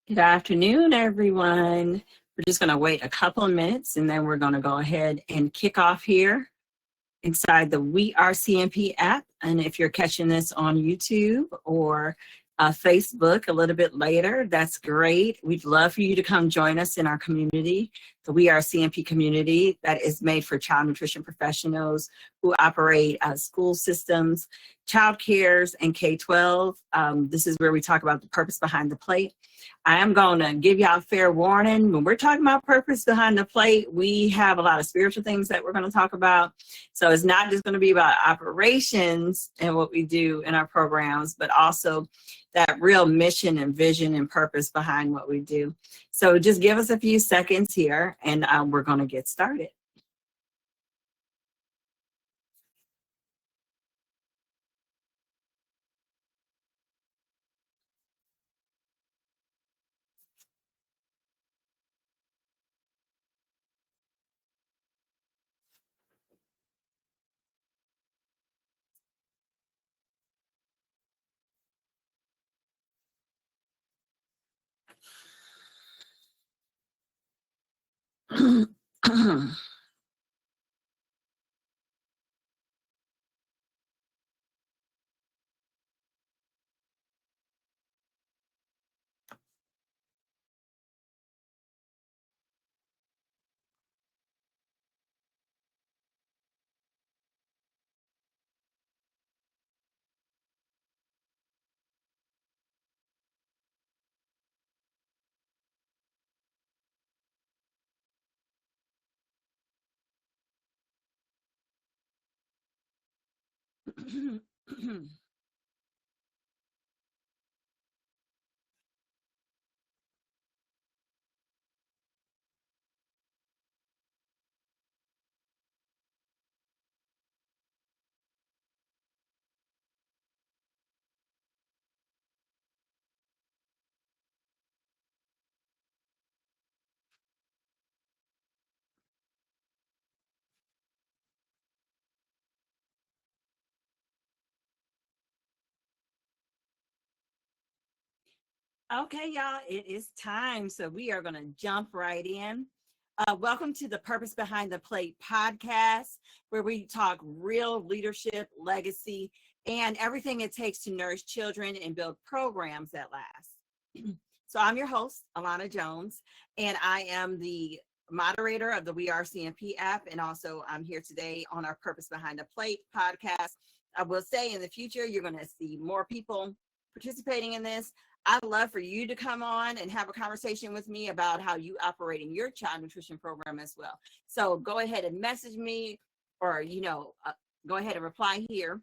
Good afternoon, everyone. We're just going to wait a couple of minutes and then we're going to go ahead and kick off here inside the We Are CNP app. And if you're catching this on YouTube or Facebook a little bit later, that's great. We'd love for you to come join us in our community, the We Are CNP community that is made for child nutrition professionals who operate school systems, child cares, and K-12. This is where we talk about the purpose behind the plate. I am going to give y'all a fair warning. When we're talking about purpose behind the plate, we have a lot of spiritual things that we're going to talk about. So it's not just going to be about operations and what we do in our programs, but also that real mission and vision and purpose behind what we do. So just give us a few seconds here and we're going to get started. Okay, y'all, it is time. So we are going to jump right in. Welcome to the Purpose Behind the Plate podcast, where we talk real leadership, legacy, and everything it takes to nourish children and build programs that last. So I'm your host, Alana Jones, and I am the moderator of the We Are CNP app, and also I'm here today on our Purpose Behind the Plate podcast. I will say in the future, you're going to see more people participating in this. I'd love for you to come on and have a conversation with me about how you operate in your child nutrition program as well. So go ahead and message me or, go ahead and reply here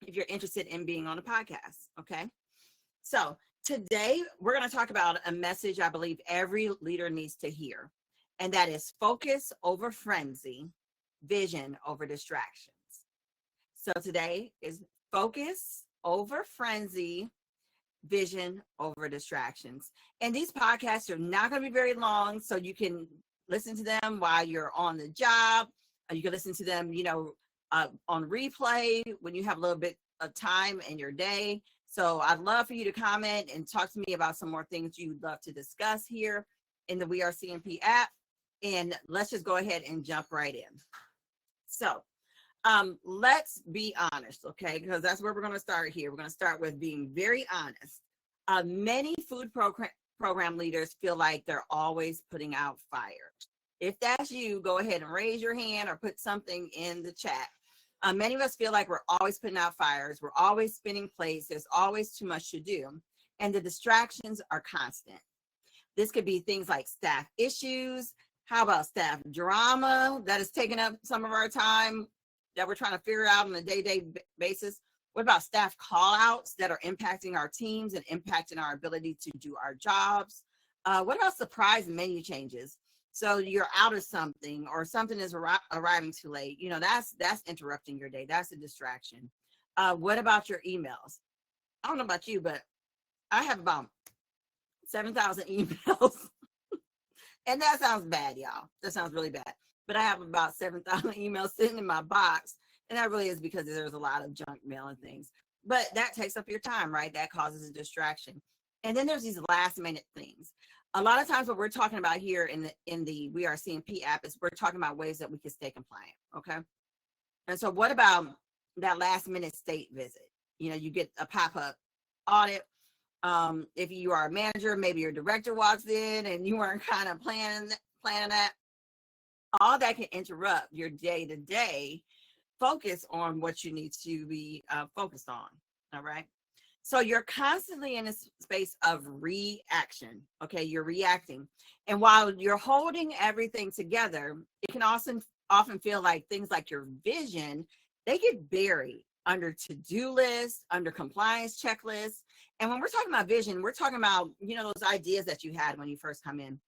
if you're interested in being on the podcast. Okay. So today we're going to talk about a message I believe every leader needs to hear, and that is focus over FrenzY, vision over distractions. So today is focus over FrenzY, vision over distractions. And these podcasts are not going to be very long, so you can listen to them while you're on the job. You can listen to them, on replay when you have a little bit of time in your day. So I'd love for you to comment and talk to me about some more things you'd love to discuss here in the We Are CNP app. And let's just go ahead and jump right in. So let's be honest, okay? Because that's where we're going to start here. We're going to start with being very honest. Many food program leaders feel like they're always putting out fires. If that's you, go ahead and raise your hand or put something in the chat. Many of us feel like we're always putting out fires. We're always spinning plates. There's always too much to do. And the distractions are constant. This could be things like staff issues. How about staff drama that is taking up some of our time that we're trying to figure out on a day-to-day basis? What about staff call-outs that are impacting our teams and impacting our ability to do our jobs? What about surprise menu changes? So you're out of something or something is arriving too late. That's interrupting your day. That's a distraction. What about your emails? I don't know about you, but I have about 7,000 emails. And that sounds bad, y'all. That sounds really bad. But I have about 7,000 emails sitting in my box. And that really is because there's a lot of junk mail and things. But that takes up your time, right? That causes a distraction. And then there's these last minute things. A lot of times what we're talking about here in the We Are CNP app is we're talking about ways that we can stay compliant. Okay. And so what about that last minute state visit? You know, you get a pop-up audit. If you are a manager, maybe your director walks in and you weren't kind of planning that. All that can interrupt your day-to-day focus on what you need to be focused on. All right. So you're constantly in a space of reaction. Okay. You're reacting. And while you're holding everything together, it can also often feel like things like your vision, they get buried under to-do lists, under compliance checklists. And when we're talking about vision, we're talking about, you know, those ideas that you had when you first come in.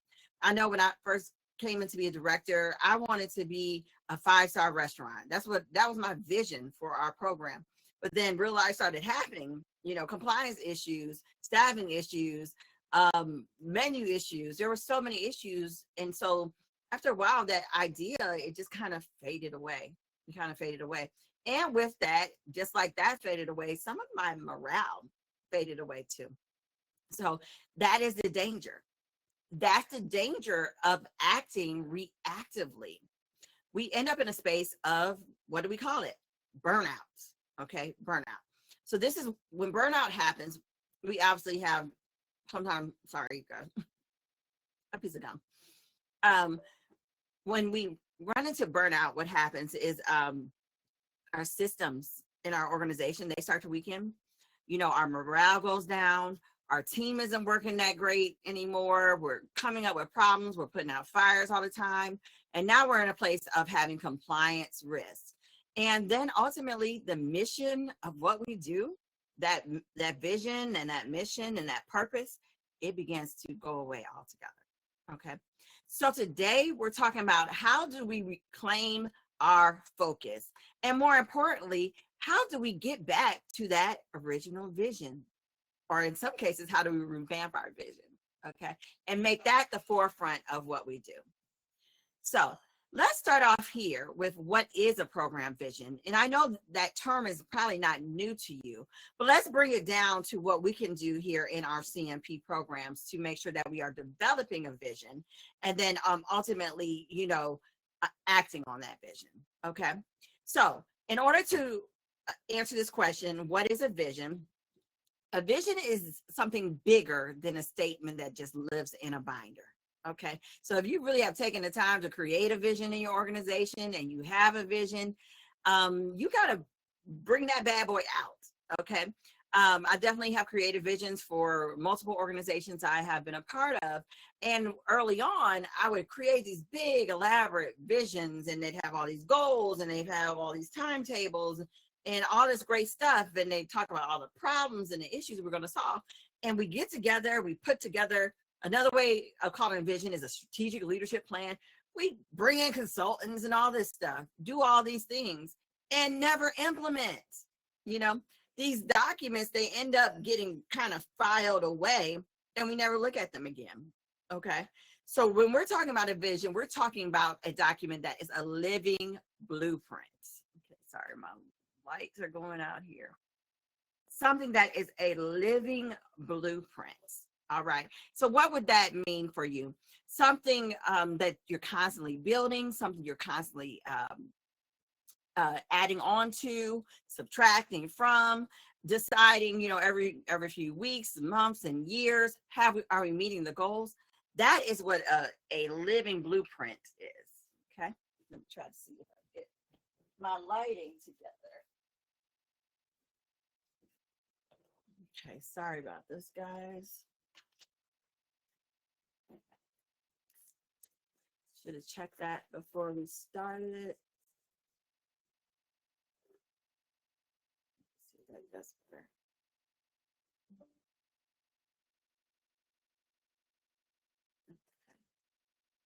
I know when I first came in to be a director, I wanted to be a 5-star restaurant. That was my vision for our program. But then real life started happening, you know, compliance issues, staffing issues, menu issues. There were so many issues. And so after a while, that idea, it just kind of faded away. It kind of faded away. And with that, just like that faded away, some of my morale faded away too. So that is the danger. That's the danger of acting reactively. We end up in a space of, what do we call it? Burnout. Okay, burnout. So this is when burnout happens. We obviously have sometimes, sorry, guys, a piece of gum. When we run into burnout, what happens is our systems in our organization, they start to weaken. You know, our morale goes down. Our team isn't working that great anymore. We're coming up with problems. We're putting out fires all the time. And now we're in a place of having compliance risks. And then ultimately the mission of what we do, that vision and that mission and that purpose, it begins to go away altogether. Okay. So today we're talking about how do we reclaim our focus? And more importantly, how do we get back to that original vision? Or in some cases, how do we revamp our vision? Okay. And make that the forefront of what we do. So let's start off here with what is a program vision. And I know that term is probably not new to you, but let's bring it down to what we can do here in our CNP programs to make sure that we are developing a vision and then ultimately, you know, acting on that vision. Okay. So in order to answer this question, what is a vision? A vision is something bigger than a statement that just lives in a binder. Okay. So if you really have taken the time to create a vision in your organization and you have a vision, you got to bring that bad boy out. Okay. I definitely have created visions for multiple organizations I have been a part of. And early on, I would create these big, elaborate visions, and they'd have all these goals, and they'd have all these timetables and all this great stuff. And they talk about all the problems and the issues we're going to solve. And we get together, we put together. Another way of calling a vision is a strategic leadership plan. We bring in consultants and all this stuff, do all these things, and never implement. You know, these documents, they end up getting kind of filed away, and we never look at them again. Okay. So when we're talking about a vision, we're talking about a document that is a living blueprint. Okay, sorry, my lights are going out here. Something that is a living blueprint. All right. So what would that mean for you? Something that you're constantly building, something you're constantly adding on to, subtracting from, deciding, you know, every few weeks, months, and years, are we meeting the goals? That is what a living blueprint is. Okay. Let me try to see if I get my lighting together. Okay. Sorry about this, guys. Should have checked that before we started. Let's see, that's better. Okay.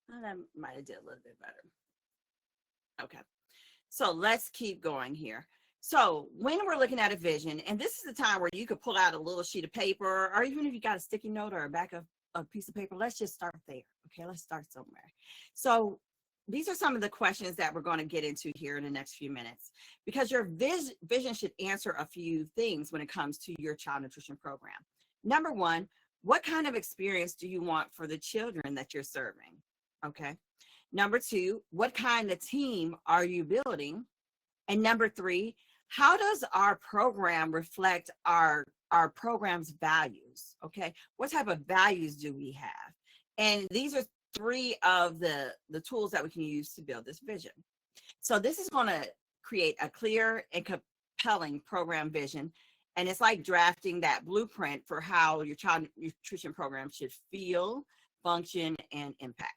Well, that might have did a little bit better. Okay. So let's keep going here. So when we're looking at a vision, and this is the time where you could pull out a little sheet of paper, or even if you got a sticky note or a back of a piece of paper, let's just start there. Okay, let's start somewhere. So these are some of the questions that we're going to get into here in the next few minutes, because your vision should answer a few things when it comes to your child nutrition program. Number one, What kind of experience do you want for the children that you're serving? Okay. Number two, what kind of team are you building? And number three, how does our program reflect our program's values? Okay. What type of values do we have? And these are three of the tools that we can use to build this vision. So this is going to create a clear and compelling program vision. And it's like drafting that blueprint for how your child nutrition program should feel, function, and impact.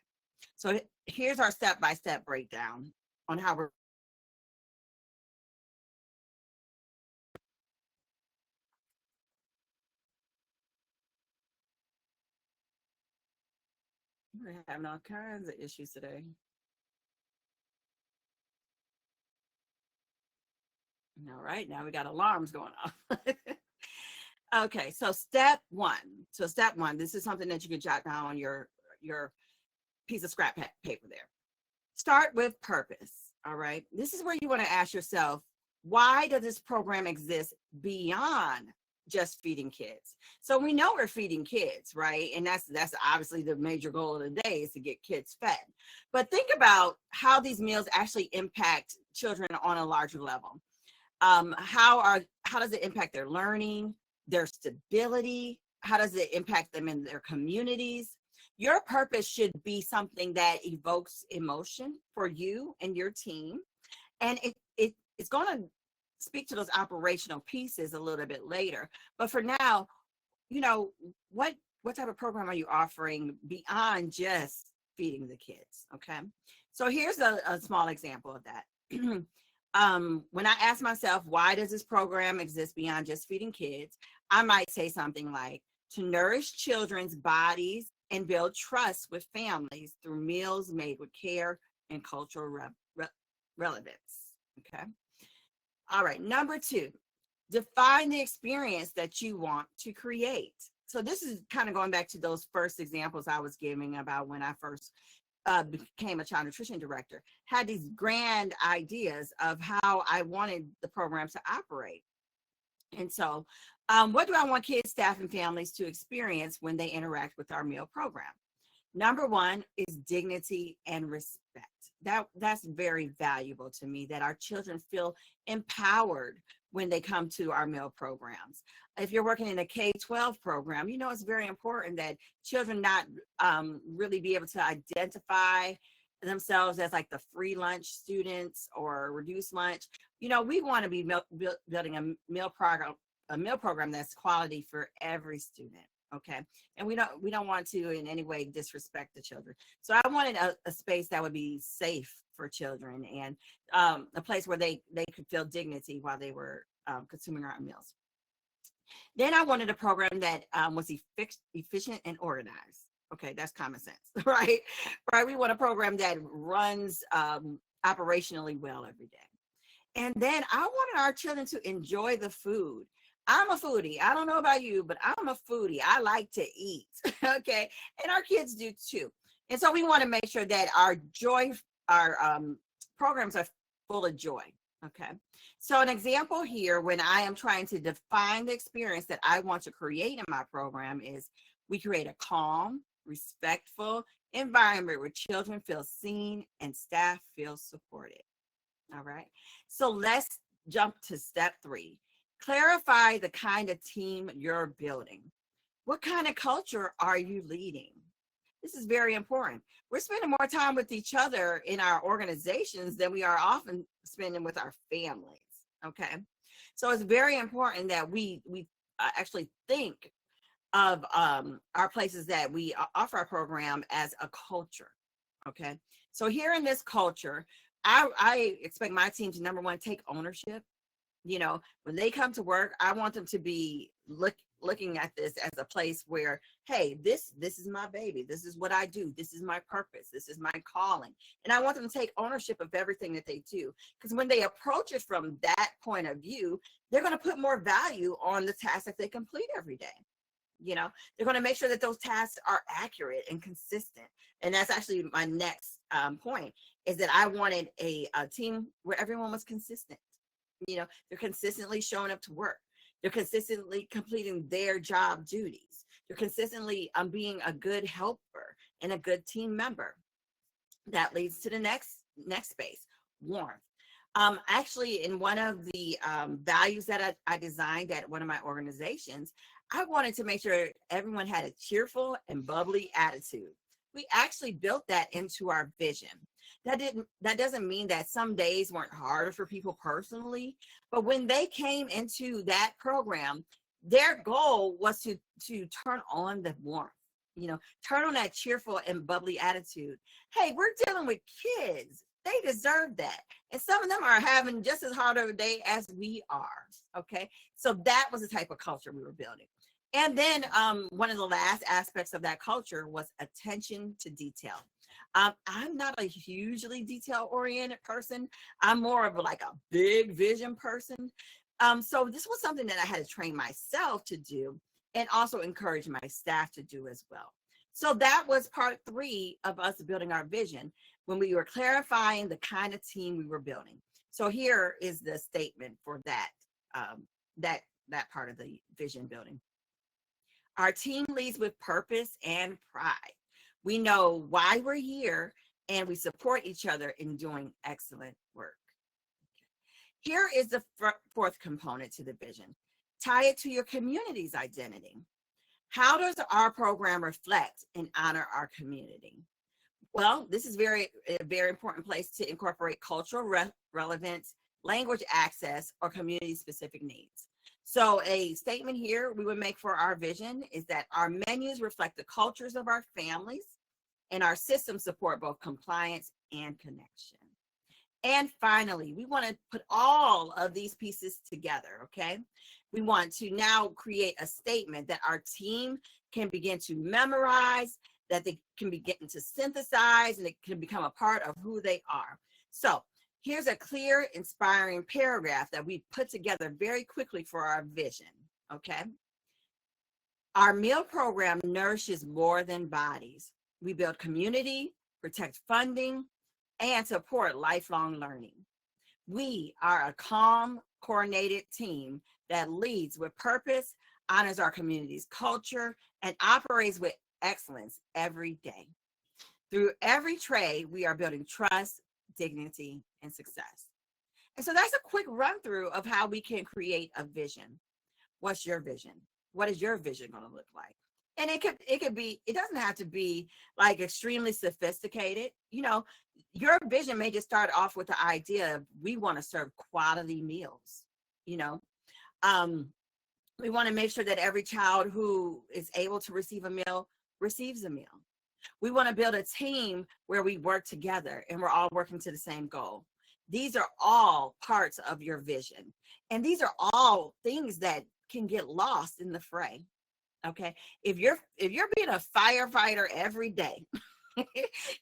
So here's our step-by-step breakdown on how we're having all kinds of issues today. All right, now we got alarms going off. Okay, so step one. So step one, this is something that you can jot down on your piece of scrap paper there. Start with purpose. All right, this is where you want to ask yourself, why does this program exist beyond just feeding kids? So we know we're feeding kids, right? And that's obviously the major goal of the day, is to get kids fed. But think about how these meals actually impact children on a larger level. How does it impact their learning, their stability? How does it impact them in their communities? Your purpose should be something that evokes emotion for you and your team. And it's going to speak to those operational pieces a little bit later. But for now, what type of program are you offering beyond just feeding the kids? Okay. So here's a small example of that. When I ask myself, why does this program exist beyond just feeding kids? I might say something like, to nourish children's bodies and build trust with families through meals made with care and cultural relevance. Okay. All right. Number two, define the experience that you want to create. So this is kind of going back to those first examples I was giving about when I first became a child nutrition director. Had these grand ideas of how I wanted the program to operate. And so what do I want kids, staff, and families to experience when they interact with our meal program? Number one is dignity and respect. That's very valuable to me, that our children feel empowered when they come to our meal programs. If you're working in a K-12 program, it's very important that children not really be able to identify themselves as like the free lunch students or reduced lunch. We want to be building a meal program that's quality for every student. Okay. And we don't want to in any way disrespect the children. So I wanted a space that would be safe for children, and a place where they could feel dignity while they were consuming our meals. Then I wanted a program that was efficient and organized. Okay, that's common sense, right? Right. We want a program that runs operationally well every day. And then I wanted our children to enjoy the food. I'm a foodie. I don't know about you, but I'm a foodie. I like to eat. Okay. And our kids do too. And so we want to make sure that our programs are full of joy. Okay. So an example here, when I am trying to define the experience that I want to create in my program, is we create a calm, respectful environment where children feel seen and staff feel supported. All right. So let's jump to step three. Clarify the kind of team you're building. What kind of culture are you leading? This is very important. We're spending more time with each other in our organizations than we are often spending with our families. Okay. So it's very important that we actually think of our places that we offer our program as a culture. Okay. So here in this culture, I expect my team to, number one, take ownership. When they come to work, I want them to be looking at this as a place where, hey, this is my baby. This is what I do. This is my purpose. This is my calling. And I want them to take ownership of everything that they do. Because when they approach it from that point of view, they're going to put more value on the tasks that they complete every day. They're going to make sure that those tasks are accurate and consistent. And that's actually my next point, is that I wanted a team where everyone was consistent. They're consistently showing up to work. They're consistently completing their job duties. You're consistently being a good helper and a good team member. That leads to the next space, warmth. Actually, in one of the values that I designed at one of my organizations, I wanted to make sure everyone had a cheerful and bubbly attitude. We actually built that into our vision. That doesn't mean that some days weren't harder for people personally, but when they came into that program, their goal was to turn on the warmth, turn on that cheerful and bubbly attitude. Hey, we're dealing with kids. They deserve that. And some of them are having just as hard of a day as we are. Okay. So that was the type of culture we were building. And then one of the last aspects of that culture was attention to detail. I'm not a hugely detail-oriented person. I'm more of like a big vision person. So this was something that I had to train myself to do and also encourage my staff to do as well. So that was part 3 of us building our vision, when we were clarifying the kind of team we were building. So here is the statement for that part of the vision building. Our team leads with purpose and pride. We know why we're here, and we support each other in doing excellent work. Here is the 4th component to the vision. Tie it to your community's identity. How does our program reflect and honor our community? Well, this is a very important place to incorporate cultural relevance, language access, or community-specific needs. So a statement here we would make for our vision is that our menus reflect the cultures of our families, and our systems support both compliance and connection. And finally, we want to put all of these pieces together, okay? We want to now create a statement that our team can begin to memorize, that they can begin to synthesize, and it can become a part of who they are. So here's a clear, inspiring paragraph that we put together very quickly for our vision, okay? Our meal program nourishes more than bodies. We build community, protect funding, and support lifelong learning. We are a calm, coordinated team that leads with purpose, honors our community's culture, and operates with excellence every day. Through every trade, we are building trust, dignity, and success. And so that's a quick run through of how we can create a vision. What's your vision? What is your vision going to look like? And it could be, it doesn't have to be like extremely sophisticated. Your vision may just start off with the idea of, we want to serve quality meals. We want to make sure that every child who is able to receive a meal receives a meal. We want to build a team where we work together and we're all working to the same goal. These are all parts of your vision. And these are all things that can get lost in the fray. Okay. If you're being a firefighter every day,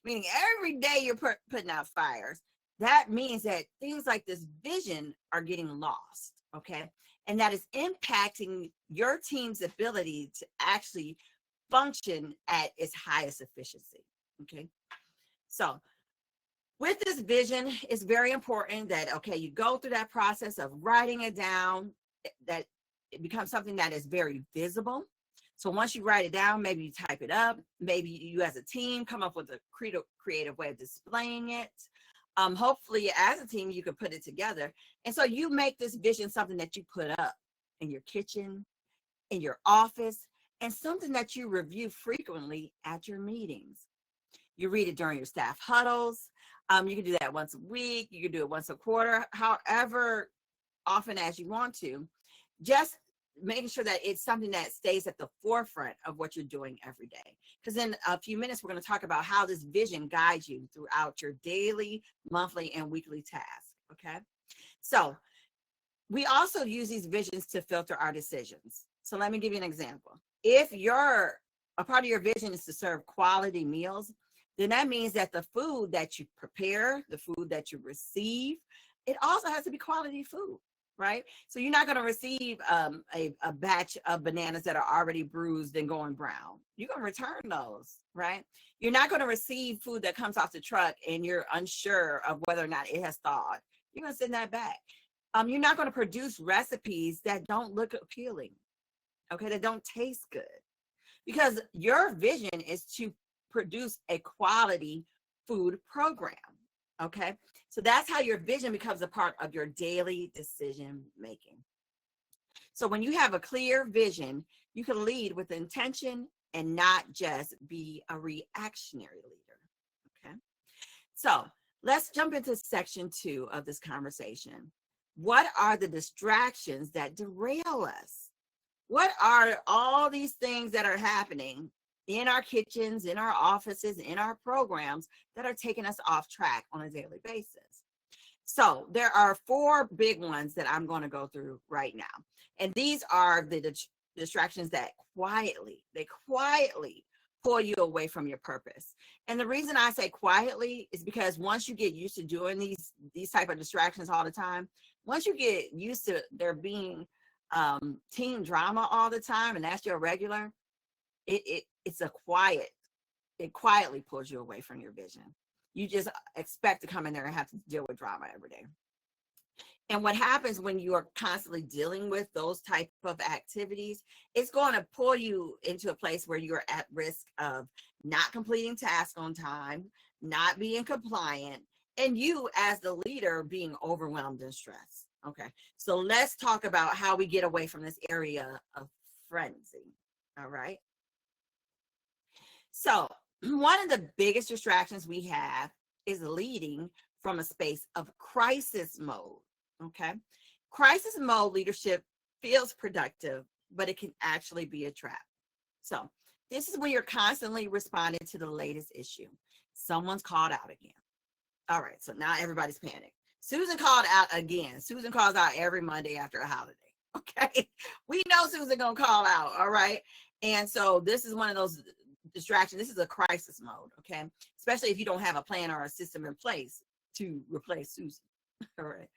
meaning every day you're putting out fires, that means that things like this vision are getting lost. Okay. And that is impacting your team's ability to actually function at its highest efficiency. Okay. So with this vision, it's very important that, okay, you go through that process of writing it down, that it becomes something that is very visible. So once you write it down, maybe you type it up, maybe you as a team come up with a creative way of displaying it. Hopefully as a team, you can put it together. And so you make this vision something that you put up in your kitchen, in your office, and something that you review frequently at your meetings. You read it during your staff huddles. You can do that once a week. You can do it once a quarter, however often as you want to. Just making sure that it's something that stays at the forefront of what you're doing every day. Because in a few minutes, we're going to talk about how this vision guides you throughout your daily, monthly, and weekly tasks. Okay. So we also use these visions to filter our decisions. So let me give you an example. If a part of your vision is to serve quality meals, then that means that the food that you prepare, the food that you receive, it also has to be quality food. Right? So you're not going to receive a batch of bananas that are already bruised and going brown. You're going to return those, right? You're not going to receive food that comes off the truck and you're unsure of whether or not it has thawed. You're going to send that back. You're not going to produce recipes that don't look appealing, okay, that don't taste good. because your vision is to produce a quality food program. Okay. So that's how your vision becomes a part of your daily decision making. So when you have a clear vision, you can lead with intention and not just be a reactionary leader. Okay. So let's jump into section 2 of this conversation. What are the distractions that derail us? What are all these things that are happening in our kitchens, in our offices, in our programs that are taking us off track on a daily basis? So there are 4 big ones that I'm going to go through right now. And these are the distractions that quietly pull you away from your purpose. And the reason I say quietly is because once you get used to doing these type of distractions all the time, once you get used to there being teen drama all the time, and that's your regular, it quietly pulls you away from your vision. You just expect to come in there and have to deal with drama every day. And what happens when you are constantly dealing with those type of activities, it's going to pull you into a place where you're at risk of not completing tasks on time, not being compliant, and you as the leader being overwhelmed and stressed. Okay, so let's talk about how we get away from this area of FrenzY. All right. So one of the biggest distractions we have is leading from a space of crisis mode. Okay. Crisis mode leadership feels productive, but it can actually be a trap. So this is when you're constantly responding to the latest issue. Someone's called out again. All right. So now everybody's panicked. Susan called out again. Susan calls out every Monday after a holiday. Okay. We know Susan gonna call out. All right. And so this is one of those distractions. This is a crisis mode. Okay. Especially if you don't have a plan or a system in place to replace Susan. All right.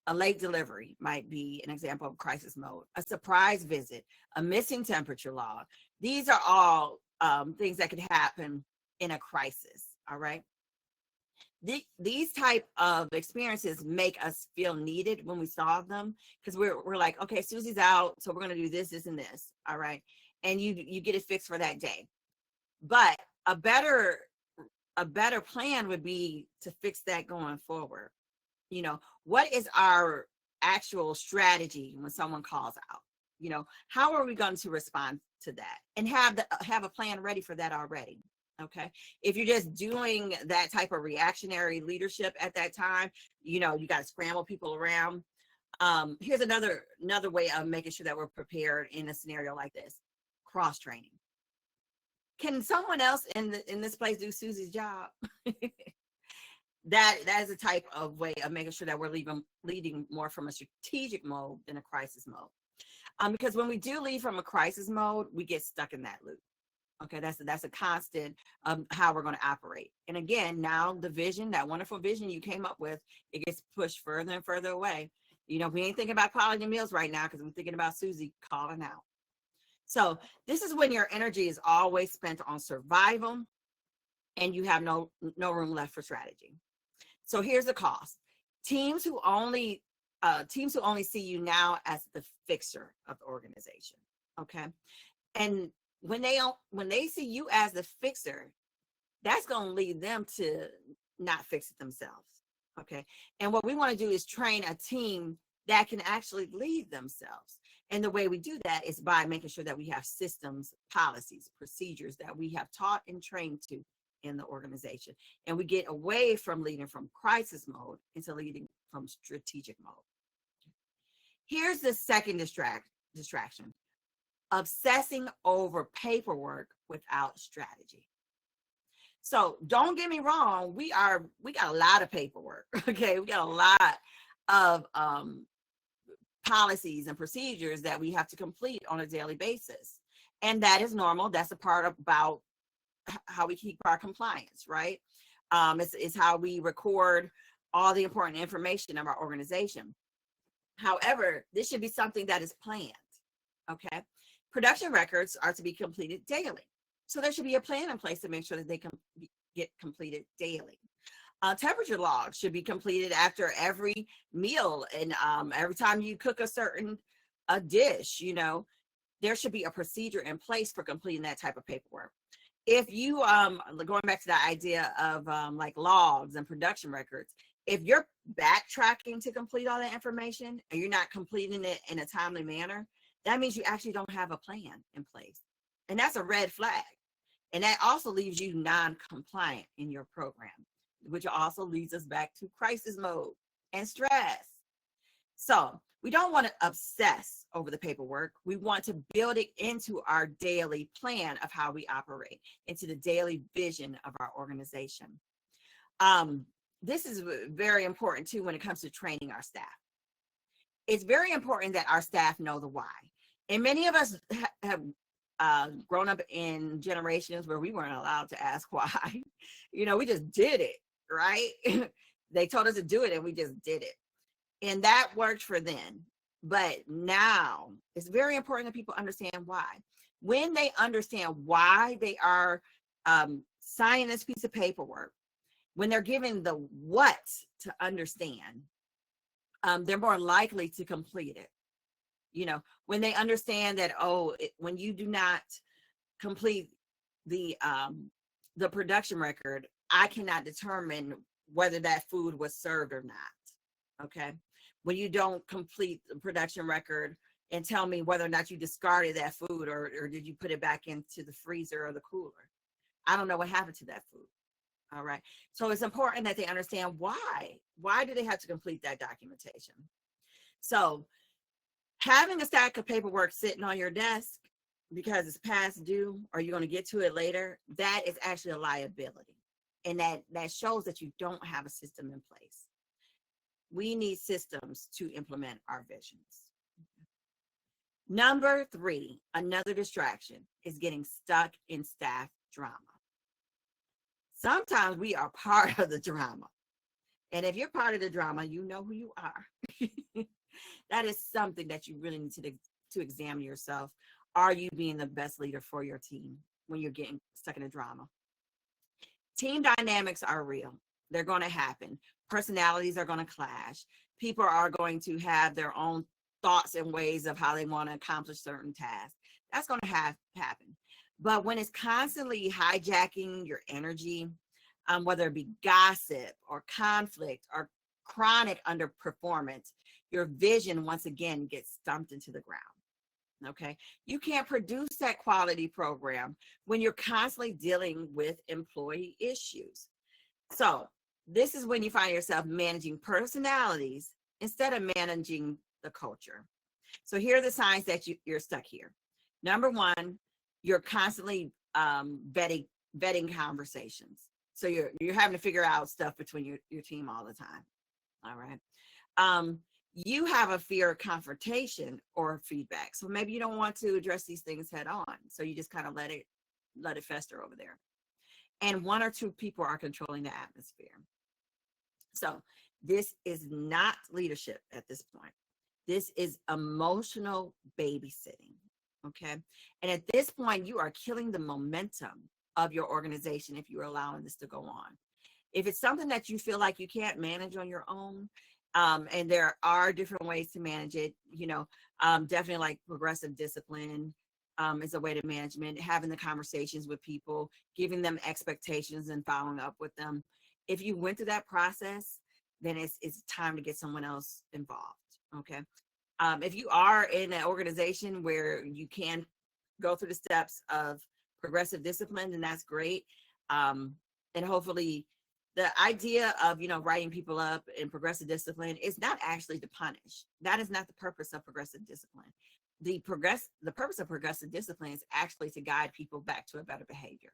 A late delivery might be an example of crisis mode. A surprise visit, a missing temperature log. These are all things that could happen in a crisis. All right. These type of experiences make us feel needed when we solve them, because we're like, okay, Susie's out, so we're going to do this, this, and this. All right. And you get it fixed for that day. But a better plan would be to fix that going forward. You know, what is our actual strategy when someone calls out? You know, how are we going to respond to that and have a plan ready for that already? Okay. If you're just doing that type of reactionary leadership at that time, you know, you got to scramble people around. Here's another way of making sure that we're prepared in a scenario like this: cross training. Can someone else in this place do Susie's job? That is a type of way of making sure that we're leading more from a strategic mode than a crisis mode. Because when we do lead from a crisis mode, we get stuck in that loop. Okay, that's a constant of how we're going to operate. And again, now the vision, that wonderful vision you came up with, it gets pushed further and further away. You know, we ain't thinking about quality meals right now because I'm thinking about Susie calling out. So this is when your energy is always spent on survival and you have no room left for strategy. So here's the cost. Teams who only see you now as the fixer of the organization. Okay. And when they see you as the fixer, that's going to lead them to not fix it themselves. Okay. And what we want to do is train a team that can actually lead themselves. And the way we do that is by making sure that we have systems, policies, procedures that we have taught and trained to in the organization. And we get away from leading from crisis mode into leading from strategic mode. Here's the second distraction: obsessing over paperwork without strategy. So don't get me wrong, we got a lot of paperwork. Okay, we got a lot of policies and procedures that we have to complete on a daily basis, and that is normal. That's a part about how we keep our compliance, right? It's how we record all the important information of our organization. However, this should be something that is planned. Okay, production records are to be completed daily, so there should be a plan in place to make sure that they can get completed daily. Temperature logs should be completed after every meal, and every time you cook a certain dish. You know, there should be a procedure in place for completing that type of paperwork. If you, going back to the idea of like logs and production records, if you're backtracking to complete all that information and you're not completing it in a timely manner, that means you actually don't have a plan in place. And that's a red flag. And that also leaves you non-compliant in your program, which also leads us back to crisis mode and stress. So we don't want to obsess over the paperwork. We want to build it into our daily plan of how we operate, into the daily vision of our organization. This is very important too when it comes to training our staff. It's very important that our staff know the why. And many of us have grown up in generations where we weren't allowed to ask why. We just did it, right? They told us to do it and we just did it. And that worked for then. But now it's very important that people understand why. When they understand why they are signing this piece of paperwork, when they're given the what to understand, they're more likely to complete it. When they understand that, when you do not complete the production record, I cannot determine whether that food was served or not. Okay. When you don't complete the production record and tell me whether or not you discarded that food or did you put it back into the freezer or the cooler, I don't know what happened to that food. All right. So it's important that they understand why. Why do they have to complete that documentation? So having a stack of paperwork sitting on your desk because it's past due or you're going to get to it later, that is actually a liability. And that shows that you don't have a system in place. We need systems to implement our visions. Number 3, another distraction is getting stuck in staff drama. Sometimes we are part of the drama. And if you're part of the drama, you know who you are. That is something that you really need to examine yourself. Are you being the best leader for your team when you're getting stuck in a drama? Team dynamics are real. They're going to happen. Personalities are going to clash. People are going to have their own thoughts and ways of how they want to accomplish certain tasks. That's going to happen. But when it's constantly hijacking your energy, whether it be gossip or conflict or chronic underperformance, your vision once again gets stumped into the ground. Okay. You can't produce that quality program when you're constantly dealing with employee issues. So this is when you find yourself managing personalities instead of managing the culture. So here are the signs that you're stuck here. Number 1, you're constantly vetting conversations. So you're having to figure out stuff between your team all the time. All right. You have a fear of confrontation or feedback. So maybe you don't want to address these things head on. So you just kind of let it fester over there. And 1 or 2 people are controlling the atmosphere. So this is not leadership at this point. This is emotional babysitting. Okay. And at this point, you are killing the momentum of your organization if you're allowing this to go on. If it's something that you feel like you can't manage on your own, and there are different ways to manage it, definitely like progressive discipline is a way to management, having the conversations with people, giving them expectations and following up with them. If you went through that process, then it's time to get someone else involved. Okay. If you are in an organization where you can go through the steps of progressive discipline, then that's great. And hopefully the idea of, writing people up in progressive discipline is not actually to punish. That is not the purpose of progressive discipline. The purpose of progressive discipline is actually to guide people back to a better behavior.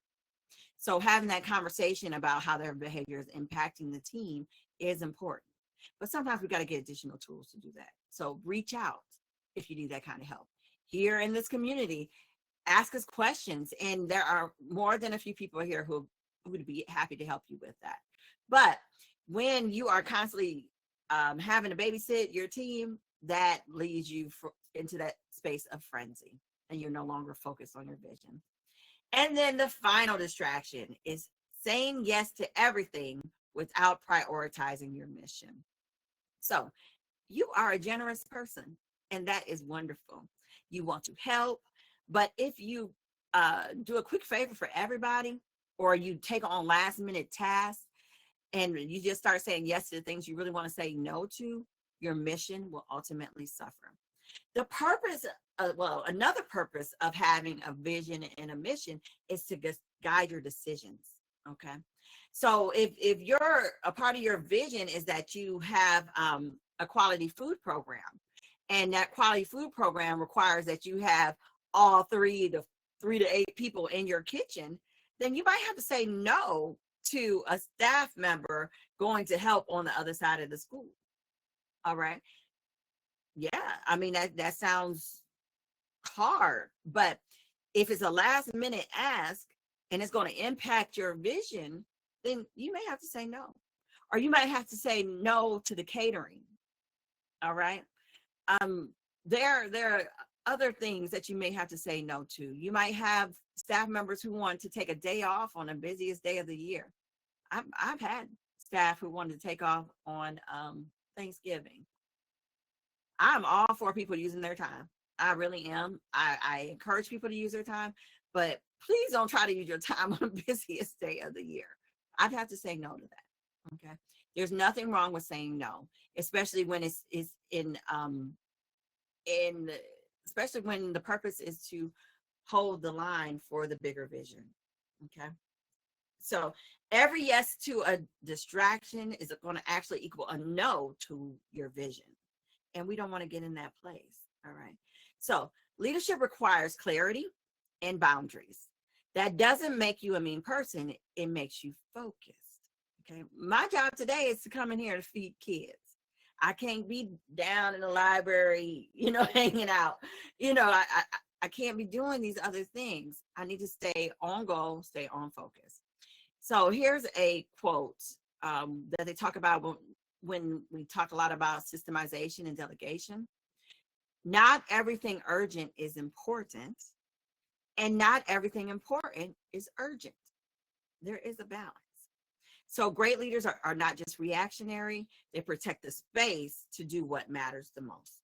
So having that conversation about how their behavior is impacting the team is important. But sometimes we got to get additional tools to do that. So reach out if you need that kind of help. Here in this community, ask us questions. And there are more than a few people here who would be happy to help you with that. But when you are constantly having to babysit your team, that leads you into that space of frenzy, and you're no longer focused on your vision. And then the final distraction is saying yes to everything without prioritizing your mission. So you are a generous person, and that is wonderful. You want to help. But if you do a quick favor for everybody, or you take on last minute tasks and you just start saying yes to the things you really want to say no to, your mission will ultimately suffer. The purpose, well, another purpose of having a vision and a mission is to guide your decisions. Okay. So if you're a part of your vision is that you have a quality food program, and that quality food program requires that you have all three to eight people in your kitchen, then you might have to say no to a staff member going to help on the other side of the school. All right. Yeah. I mean, that sounds hard, but if it's a last minute ask and it's going to impact your vision, then you may have to say no. Or you might have to say no to the catering. All right. There are other things that you may have to say no to. You might have staff members who want to take a day off on the busiest day of the year. I've had staff who wanted to take off on Thanksgiving. I'm all for people using their time. I really am. I encourage people to use their time, but please don't try to use your time on the busiest day of the year. I'd have to say no to that. Okay. There's nothing wrong with saying no, especially when it's especially when the purpose is to hold the line for the bigger vision. Okay. So every yes to a distraction is going to actually equal a no to your vision. And we don't want to get in that place. All right. So leadership requires clarity and boundaries. That doesn't make you a mean person. It makes you focused. Okay. My job today is to come in here to feed kids. I can't be down in the library, hanging out. I can't be doing these other things. I need to stay on goal, stay on focus. So here's a quote that they talk about when we talk a lot about systemization and delegation. Not everything urgent is important, and not everything important is urgent. There is a balance. So great leaders are not just reactionary, they protect the space to do what matters the most.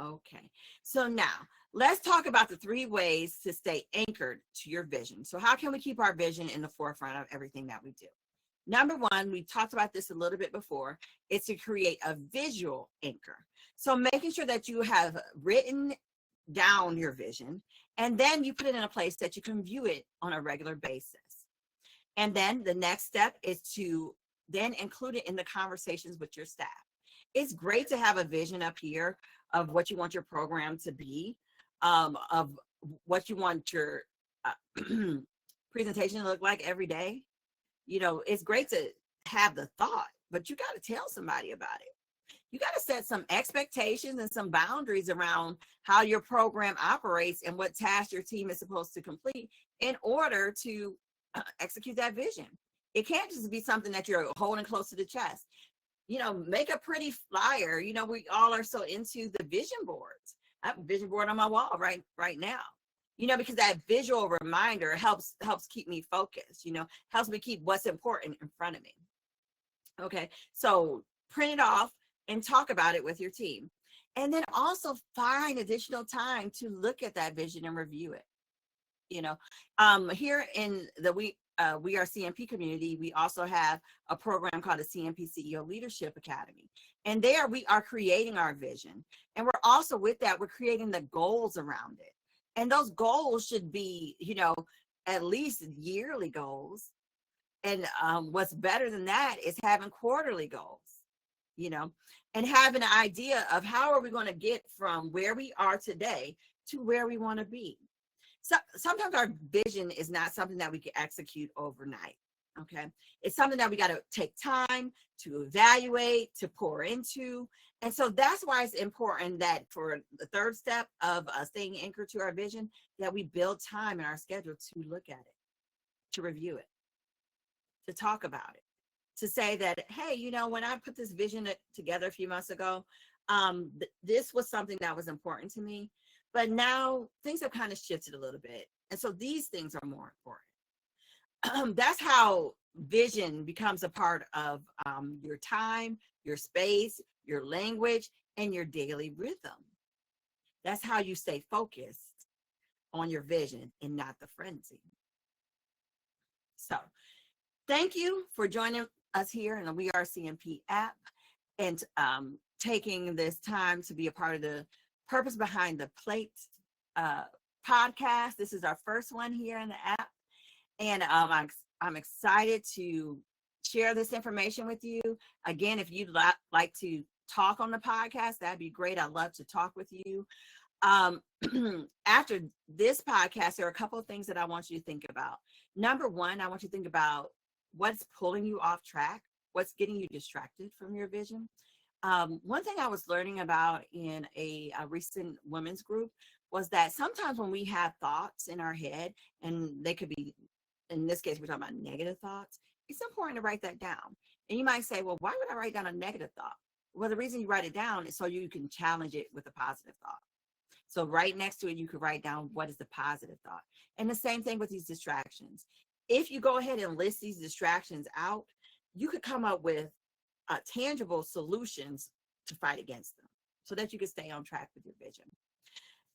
Okay, so now let's talk about the 3 ways to stay anchored to your vision. So how can we keep our vision in the forefront of everything that we do? Number 1, we talked about this a little bit before, is to create a visual anchor. So making sure that you have written down your vision, and then you put it in a place that you can view it on a regular basis. And then the next step is to then include it in the conversations with your staff. It's great to have a vision up here of what you want your program to be, of what you want your presentation to look like every day. It's great to have the thought, but you got to tell somebody about it. You got to set some expectations and some boundaries around how your program operates and what tasks your team is supposed to complete in order to execute that vision. It can't just be something that you're holding close to the chest. Make a pretty flyer. We all are so into the vision boards. I have a vision board on my wall right now. Because that visual reminder helps keep me focused, helps me keep what's important in front of me. Okay, so print it off and talk about it with your team. And then also find additional time to look at that vision and review it. Here in the We Are CNP community, we also have a program called the CNP CEO Leadership Academy. And there we are creating our vision. And we're also with that, we're creating the goals around it. And those goals should be, at least yearly goals. And what's better than that is having quarterly goals, and having an idea of how are we going to get from where we are today to where we want to be. So sometimes our vision is not something that we can execute overnight. Okay. It's something that we got to take time to evaluate, to pour into. And so that's why it's important that for the 3rd step of staying anchored to our vision, that we build time in our schedule to look at it, to review it, to talk about it, to say that, hey, when I put this vision together a few months ago, this was something that was important to me. But now things have kind of shifted a little bit. And so these things are more important. That's how vision becomes a part of your time, your space, your language, and your daily rhythm. That's how you stay focused on your vision and not the frenzy. So thank you for joining us here in the We Are CNP app and taking this time to be a part of the Purpose Behind the Plate podcast. This is our first one here in the app. And I'm excited to share this information with you. Again, if you'd like to talk on the podcast, that'd be great. I'd love to talk with you. After this podcast, there are a couple of things that I want you to think about. Number one, I want you to think about what's pulling you off track, what's getting you distracted from your vision. One thing I was learning about in a recent women's group was that sometimes when we have thoughts in our head, and they could be, in this case, we're talking about negative thoughts, it's important to write that down. And you might say, well, why would I write down a negative thought? Well, the reason you write it down is so you can challenge it with a positive thought. So right next to it, you could write down what is the positive thought. And the same thing with these distractions. If you go ahead and list these distractions out, you could come up with tangible solutions to fight against them so that you can stay on track with your vision.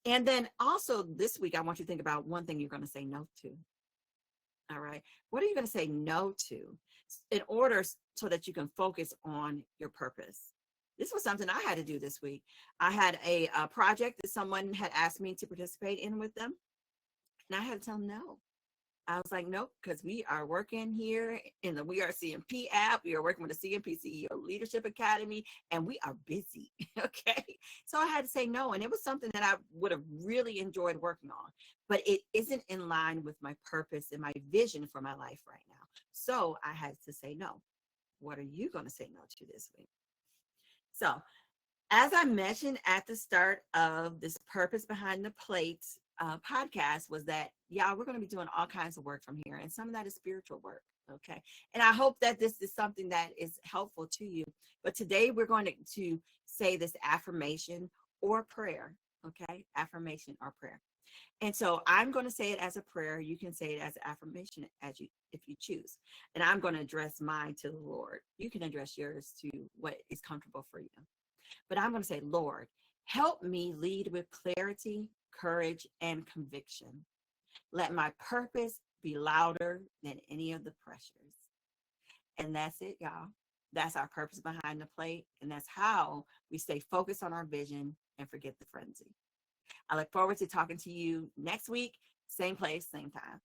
And then also this week, I want you to think about one thing you're going to say no to. All right. What are you going to say no to in order so that you can focus on your purpose? This was something I had to do this week. I had a project that someone had asked me to participate in with them, and I had to tell them no. I was like, nope, because we are working here in the We Are CNP app. We are working with the CNP CEO Leadership Academy, and we are busy, okay? So I had to say no, and it was something that I would have really enjoyed working on, but it isn't in line with my purpose and my vision for my life right now. So I had to say no. What are you going to say no to this week? So as I mentioned at the start of this Purpose Behind the Plate podcast was that, yeah, we're going to be doing all kinds of work from here. And some of that is spiritual work. Okay. And I hope that this is something that is helpful to you. But today we're going to say this affirmation or prayer. Okay. Affirmation or prayer. And so I'm going to say it as a prayer. You can say it as an affirmation if you choose. And I'm going to address mine to the Lord. You can address yours to what is comfortable for you. But I'm going to say, Lord, help me lead with clarity, courage, and conviction. Let my purpose be louder than any of the pressures. And that's it, y'all. That's our purpose behind the plate. And that's how we stay focused on our vision and forget the frenzy. I look forward to talking to you next week, same place, same time.